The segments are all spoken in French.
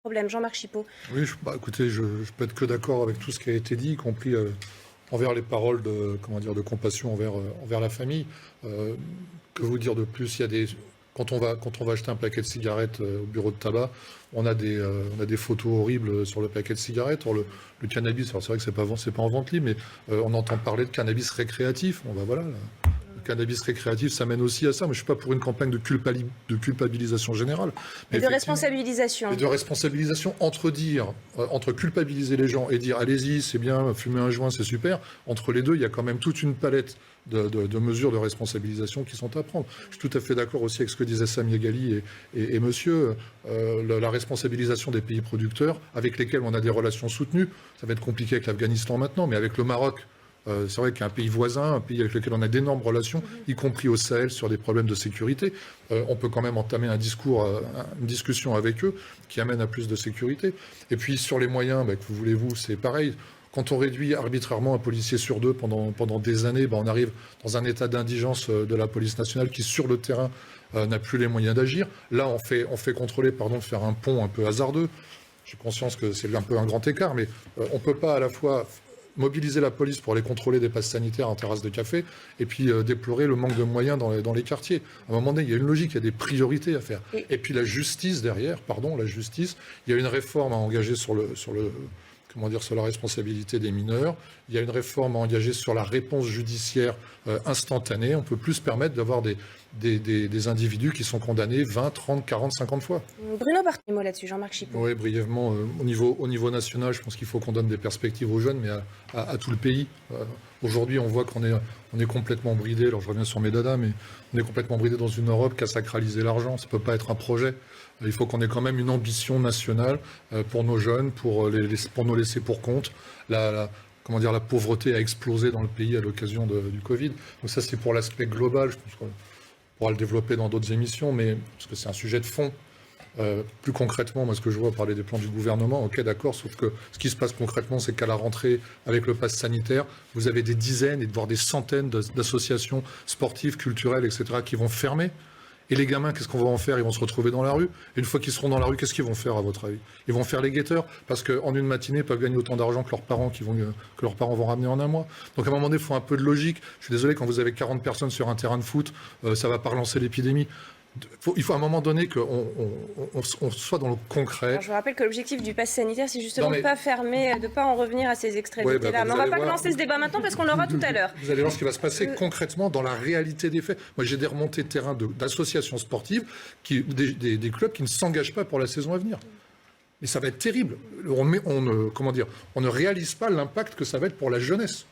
problème. Jean-Marc Chipot. Oui, écoutez, je peux être que d'accord avec tout ce qui a été dit, y compris envers les paroles de compassion envers la famille. Que vous dire de plus? Quand on va acheter un paquet de cigarettes au bureau de tabac, on a des photos horribles sur le paquet de cigarettes. Or, le cannabis, alors c'est vrai que c'est pas en vente libre, mais on entend parler de cannabis récréatif. Bon, bah voilà. Le cannabis récréatif, ça mène aussi à ça. Moi, je suis pas pour une campagne de culpabilisation générale. Et de responsabilisation. Et de responsabilisation entre culpabiliser les gens et dire allez-y, c'est bien, fumer un joint, c'est super. Entre les deux, il y a quand même toute une palette de mesures de responsabilisation qui sont à prendre. Je suis tout à fait d'accord aussi avec ce que disait Samia Ghali et monsieur. La responsabilisation des pays producteurs avec lesquels on a des relations soutenues. Ça va être compliqué avec l'Afghanistan maintenant, mais avec le Maroc, c'est vrai qu'il y a un pays voisin, un pays avec lequel on a d'énormes relations, y compris au Sahel, sur des problèmes de sécurité. On peut quand même entamer une discussion avec eux qui amène à plus de sécurité. Et puis sur les moyens, que voulez-vous, c'est pareil. Quand on réduit arbitrairement un policier sur deux pendant des années, on arrive dans un état d'indigence de la police nationale qui, sur le terrain, n'a plus les moyens d'agir. Là, on fait contrôler, de faire un pont un peu hasardeux. J'ai conscience que c'est un peu un grand écart, mais on ne peut pas à la fois mobiliser la police pour aller contrôler des passes sanitaires en terrasse de café et puis déplorer le manque de moyens dans les quartiers. À un moment donné, il y a une logique, il y a des priorités à faire. Et puis la justice derrière, il y a une réforme à engager sur la responsabilité des mineurs. Il y a une réforme à engager sur la réponse judiciaire instantanée. On ne peut plus se permettre d'avoir des individus qui sont condamnés 20, 30, 40, 50 fois. Bruno Barthélémy là-dessus, Jean-Marc Chipot. Oui, brièvement, au niveau national, je pense qu'il faut qu'on donne des perspectives aux jeunes, mais à tout le pays. Aujourd'hui, on voit qu'on est complètement bridé. Alors, je reviens sur mes dadas, mais on est complètement bridé dans une Europe qui a sacralisé l'argent. Ça ne peut pas être un projet. Il faut qu'on ait quand même une ambition nationale pour nos jeunes, pour nous laisser pour compte. La pauvreté a explosé dans le pays à l'occasion du Covid. Donc ça, c'est pour l'aspect global. Je pense qu'on pourra le développer dans d'autres émissions, mais parce que c'est un sujet de fond. Plus concrètement, moi, ce que je vois parler des plans du gouvernement, ok, d'accord, sauf que ce qui se passe concrètement, c'est qu'à la rentrée, avec le pass sanitaire, vous avez des dizaines, voire des centaines d'associations sportives, culturelles, etc., qui vont fermer. Et les gamins, qu'est-ce qu'on va en faire? Ils vont se retrouver dans la rue. Et une fois qu'ils seront dans la rue, qu'est-ce qu'ils vont faire, à votre avis? Ils vont faire les guetteurs, parce qu'en une matinée, ils peuvent gagner autant d'argent que leurs parents vont ramener en un mois. Donc à un moment donné, il faut un peu de logique. Je suis désolé, quand vous avez 40 personnes sur un terrain de foot, ça ne va pas relancer l'épidémie. Il faut à un moment donné qu'on soit dans le concret. Alors, je vous rappelle que l'objectif du pass sanitaire, c'est justement de ne pas fermer, de ne pas en revenir à ces extrémités-là. Mais on ne va pas lancer ce débat maintenant parce qu'on l'aura tout à l'heure. Vous allez voir ce qui va se passer concrètement dans la réalité des faits. Moi, j'ai des remontées de terrain d'associations sportives, des clubs qui ne s'engagent pas pour la saison à venir. Mais ça va être terrible. On ne réalise pas l'impact que ça va être pour la jeunesse.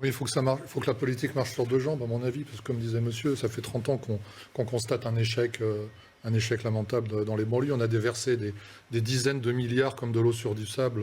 Oui, il faut que ça marche. Il faut que la politique marche sur deux jambes, à mon avis, parce que comme disait monsieur, ça fait 30 ans qu'on constate un échec lamentable dans les banlieues. On a déversé des dizaines de milliards comme de l'eau sur du sable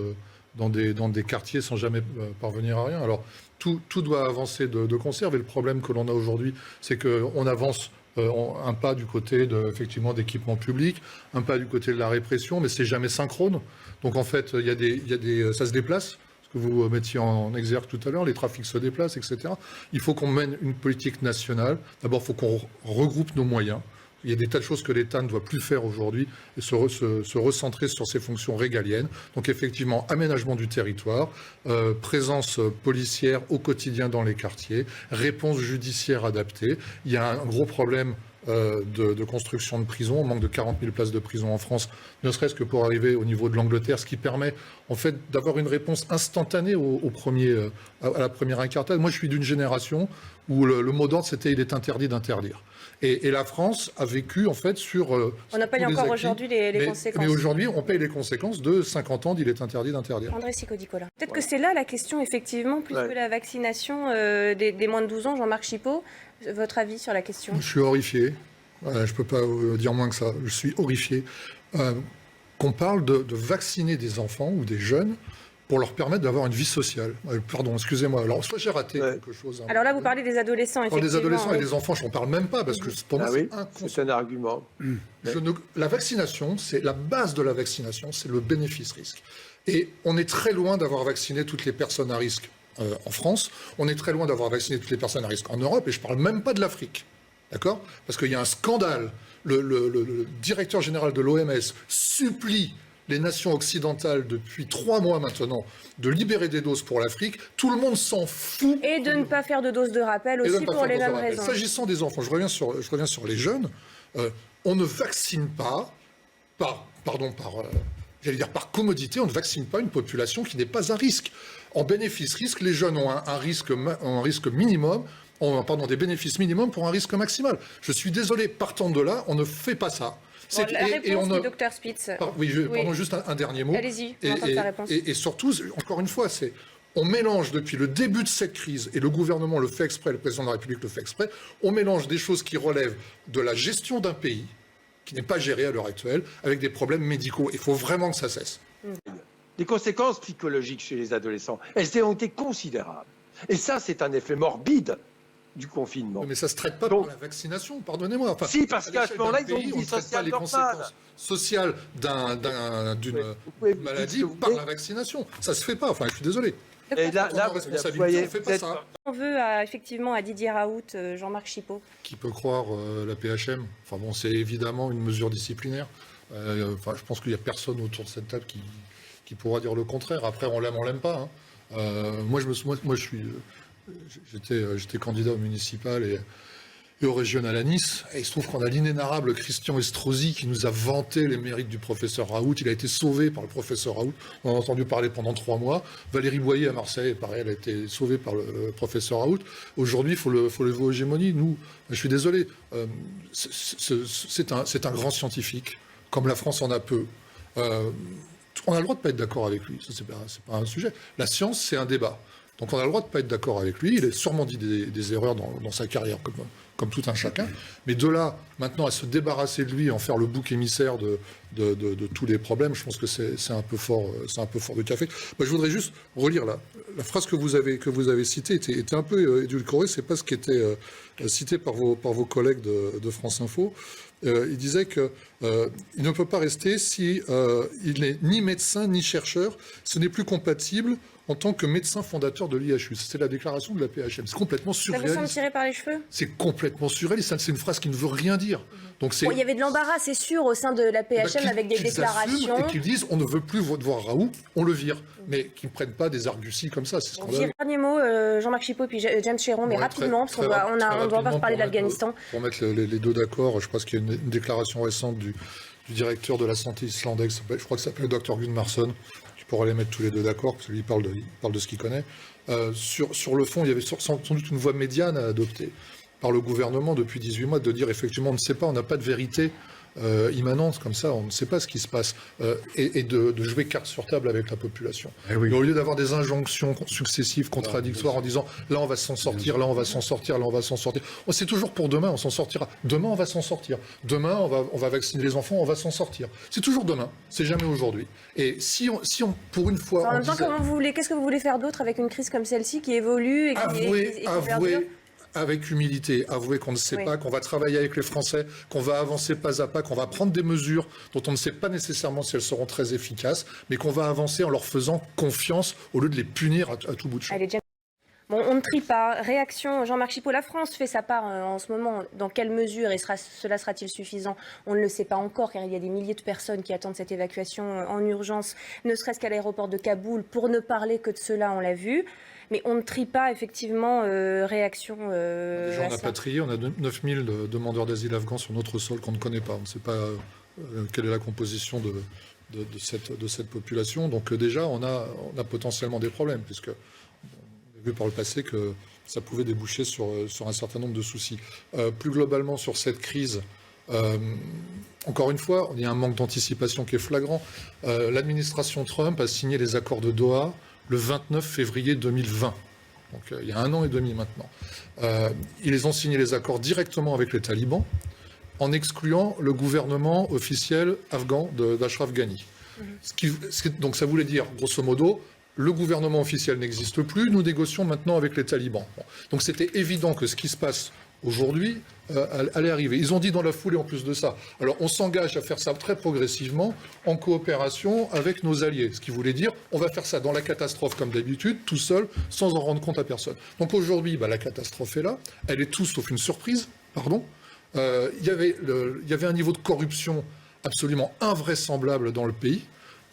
dans des quartiers sans jamais parvenir à rien. Alors tout doit avancer de concert. Et le problème que l'on a aujourd'hui, c'est qu'on avance un pas du côté effectivement d'équipements publics, un pas du côté de la répression, mais c'est jamais synchrone. Donc en fait, ça se déplace. Que vous mettiez en exergue tout à l'heure, les trafics se déplacent, etc. Il faut qu'on mène une politique nationale. D'abord, il faut qu'on regroupe nos moyens. Il y a des tas de choses que l'État ne doit plus faire aujourd'hui et se recentrer sur ses fonctions régaliennes. Donc effectivement, aménagement du territoire, présence policière au quotidien dans les quartiers, réponse judiciaire adaptée. Il y a un gros problème de construction de prisons. On manque de 40 000 places de prison en France, ne serait-ce que pour arriver au niveau de l'Angleterre, ce qui permet en fait d'avoir une réponse instantanée à la première incartade. Moi, je suis d'une génération où le mot d'ordre, c'était « il est interdit d'interdire ». Et la France a vécu en fait sur... on n'a pas eu encore aujourd'hui les conséquences. Mais aujourd'hui, on paye les conséquences de 50 ans d'il est interdit d'interdire. André Sicot-Nicolas. Peut-être que c'est là la question, effectivement, plus que la vaccination des moins de 12 ans. Jean-Marc Chipot, votre avis sur la question? Je suis horrifié. Je ne peux pas dire moins que ça. Je suis horrifié. Qu'on parle de vacciner des enfants ou des jeunes pour leur permettre d'avoir une vie sociale. Pardon, excusez-moi. Alors, soit j'ai raté quelque chose. Alors là, vous parlez des adolescents, effectivement. Des adolescents et des enfants, je n'en parle même pas, parce que pour moi, c'est inconscient. C'est un argument. La vaccination, c'est la base de la vaccination, c'est le bénéfice-risque. Et on est très loin d'avoir vacciné toutes les personnes à risque en France. On est très loin d'avoir vacciné toutes les personnes à risque en Europe, et je ne parle même pas de l'Afrique. D'accord ? Parce qu'il y a un scandale. Le directeur général de l'OMS supplie les nations occidentales depuis 3 mois maintenant de libérer des doses pour l'Afrique. Tout le monde s'en fout. Et de ne pas faire de doses de rappel aussi pour les mêmes raisons. S'agissant des enfants, je reviens sur les jeunes. On ne vaccine pas par commodité, on ne vaccine pas une population qui n'est pas à risque. En bénéfice-risque, les jeunes ont un risque minimum, des bénéfices minimums pour un risque maximal. Je suis désolé, partant de là, on ne fait pas ça. La réponse du docteur Spitz. Pardon, juste un dernier mot. Allez-y, on entend ta réponse. Et surtout, encore une fois, on mélange depuis le début de cette crise, et le gouvernement le fait exprès, le président de la République le fait exprès, on mélange des choses qui relèvent de la gestion d'un pays, qui n'est pas géré à l'heure actuelle, avec des problèmes médicaux. Il faut vraiment que ça cesse. Les conséquences psychologiques chez les adolescents, elles ont été considérables. Et ça, c'est un effet morbide du confinement. Mais ça ne se traite pas par la vaccination, pardonnez-moi. Enfin, si, parce qu'à ce moment-là, ils ont une vie sociale les conséquences sociales d'une maladie par la vaccination. Ça ne se fait pas, enfin, je suis désolé. Et là, vous voyez, fait pas ça. On veut effectivement à Didier Raoult, Jean-Marc Chipot. Qui peut croire la PHM? Enfin bon, c'est évidemment une mesure disciplinaire. Je pense qu'il n'y a personne autour de cette table qui pourra dire le contraire. Après, on l'aime pas. J'étais candidat au municipal et au régional à Nice. Et il se trouve qu'on a l'inénarrable Christian Estrosi qui nous a vanté les mérites du professeur Raoult. Il a été sauvé par le professeur Raoult. On en a entendu parler pendant 3 mois. Valérie Boyer à Marseille, pareil, elle a été sauvée par le professeur Raoult. Aujourd'hui, il faut lever aux gémonies. Nous, je suis désolé, c'est un grand scientifique, comme la France en a peu. On a le droit de ne pas être d'accord avec lui, ça c'est pas un sujet. La science, c'est un débat. Donc on a le droit de ne pas être d'accord avec lui. Il a sûrement dit des erreurs dans sa carrière, comme tout un chacun. Mais de là, maintenant, à se débarrasser de lui, en faire le bouc émissaire de tous les problèmes, je pense que c'est un peu fort de café. Je voudrais juste relire la phrase que vous avez citée, était un peu édulcorée. C'est pas ce qui était cité par vos collègues de France Info. Il disait qu'il ne peut pas rester si il n'est ni médecin ni chercheur. Ce n'est plus compatible en tant que médecin fondateur de l'IHU. C'est la déclaration de la PHM. C'est complètement surréaliste. Ça vous semble tiré par les cheveux? C'est complètement surréaliste. C'est une phrase qui ne veut rien dire. Donc il y avait de l'embarras, c'est sûr, au sein de la PHM avec des déclarations. Et qu'ils disent on ne veut plus voir Raoult, on le vire. Mais qu'ils ne prennent pas des arguties comme ça. C'est scandaleux. Dernier mot, Jean-Marc Chipot puis James Chéron, mais rapidement, parce qu'on doit encore parler de l'Afghanistan. Pour mettre les deux d'accord, je pense qu'il y a une déclaration récente du directeur de la santé islandaise, je crois que ça s'appelle Dr Gunnarsson, qui pourra les mettre tous les deux d'accord, parce que lui, il parle de ce qu'il connaît. Sur le fond, il y avait sans doute une voie médiane à adopter par le gouvernement depuis 18 mois, de dire effectivement, on ne sait pas, on n'a pas de vérité immanente comme ça, on ne sait pas ce qui se passe, et de jouer carte sur table avec la population. Oui. Au lieu d'avoir des injonctions successives, contradictoires, en disant là on va s'en sortir, là on va s'en sortir, là on va s'en sortir. C'est toujours pour demain, on s'en sortira. Demain on va s'en sortir. Demain on va vacciner les enfants, on va s'en sortir. C'est toujours demain, c'est jamais aujourd'hui. Et si on pour une fois... En même temps, qu'est-ce que vous voulez faire d'autre avec une crise comme celle-ci qui évolue et qui perdure ? Avec humilité, avouer qu'on ne sait pas, qu'on va travailler avec les Français, qu'on va avancer pas à pas, qu'on va prendre des mesures dont on ne sait pas nécessairement si elles seront très efficaces, mais qu'on va avancer en leur faisant confiance au lieu de les punir à tout bout de champ. Bon, on ne trie pas. Réaction, Jean-Marc Chipot, la France fait sa part en ce moment. Dans quelle mesure cela sera-t-il suffisant? On ne le sait pas encore, car il y a des milliers de personnes qui attendent cette évacuation en urgence, ne serait-ce qu'à l'aéroport de Kaboul, pour ne parler que de cela, on l'a vu. Mais on ne trie pas, effectivement, réaction Déjà, on a patrié, on a 9000 demandeurs d'asile afghans sur notre sol qu'on ne connaît pas. On ne sait pas quelle est la composition de cette population. Donc déjà, on a potentiellement des problèmes, puisque on a vu par le passé que ça pouvait déboucher sur un certain nombre de soucis. Plus globalement, sur cette crise, encore une fois, il y a un manque d'anticipation qui est flagrant. L'administration Trump a signé les accords de Doha le 29 février 2020. Donc il y a 1 an et demi maintenant. Ils ont signé les accords directement avec les talibans, en excluant le gouvernement officiel afghan d'Ashraf Ghani. Donc ça voulait dire, grosso modo, le gouvernement officiel n'existe plus, nous négocions maintenant avec les talibans. Bon. Donc c'était évident que ce qui se passe aujourd'hui allait arriver. Ils ont dit dans la foulée en plus de ça. Alors on s'engage à faire ça très progressivement en coopération avec nos alliés. Ce qui voulait dire on va faire ça dans la catastrophe comme d'habitude, tout seul, sans en rendre compte à personne. Donc aujourd'hui, la catastrophe est là. Elle est tout sauf une surprise. pardon, il y avait un niveau de corruption absolument invraisemblable dans le pays.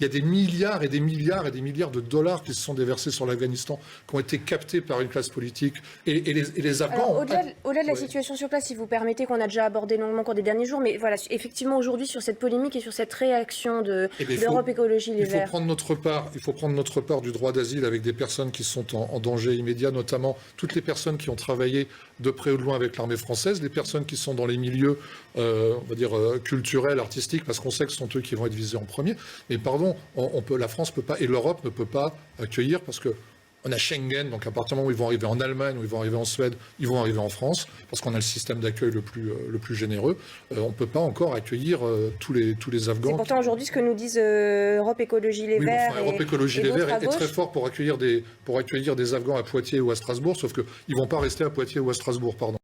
Il y a des milliards et des milliards et des milliards de dollars qui se sont déversés sur l'Afghanistan, qui ont été captés par une classe politique. Et les Afghans... Alors, au-delà de la situation sur place, si vous permettez, qu'on a déjà abordé longuement au cours des derniers jours, mais voilà, effectivement, aujourd'hui, sur cette polémique et sur cette réaction d'Europe Écologie Les Verts... Il faut prendre notre part du droit d'asile avec des personnes qui sont en danger immédiat, notamment toutes les personnes qui ont travaillé de près ou de loin avec l'armée française, les personnes qui sont dans les milieux, on va dire, culturels, artistiques, parce qu'on sait que ce sont eux qui vont être visés en premier. Mais pardon, la France peut pas, et l'Europe ne peut pas accueillir, parce que on a Schengen, donc à partir du moment où ils vont arriver en Allemagne, où ils vont arriver en Suède, ils vont arriver en France, parce qu'on a le système d'accueil le plus généreux. On ne peut pas encore accueillir tous les Afghans. C'est pourtant aujourd'hui ce que nous disent Europe Écologie Les Verts. Europe Écologie Les Verts est très fort pour accueillir des Afghans à Poitiers ou à Strasbourg, sauf qu'ils ne vont pas rester à Poitiers ou à Strasbourg, pardon.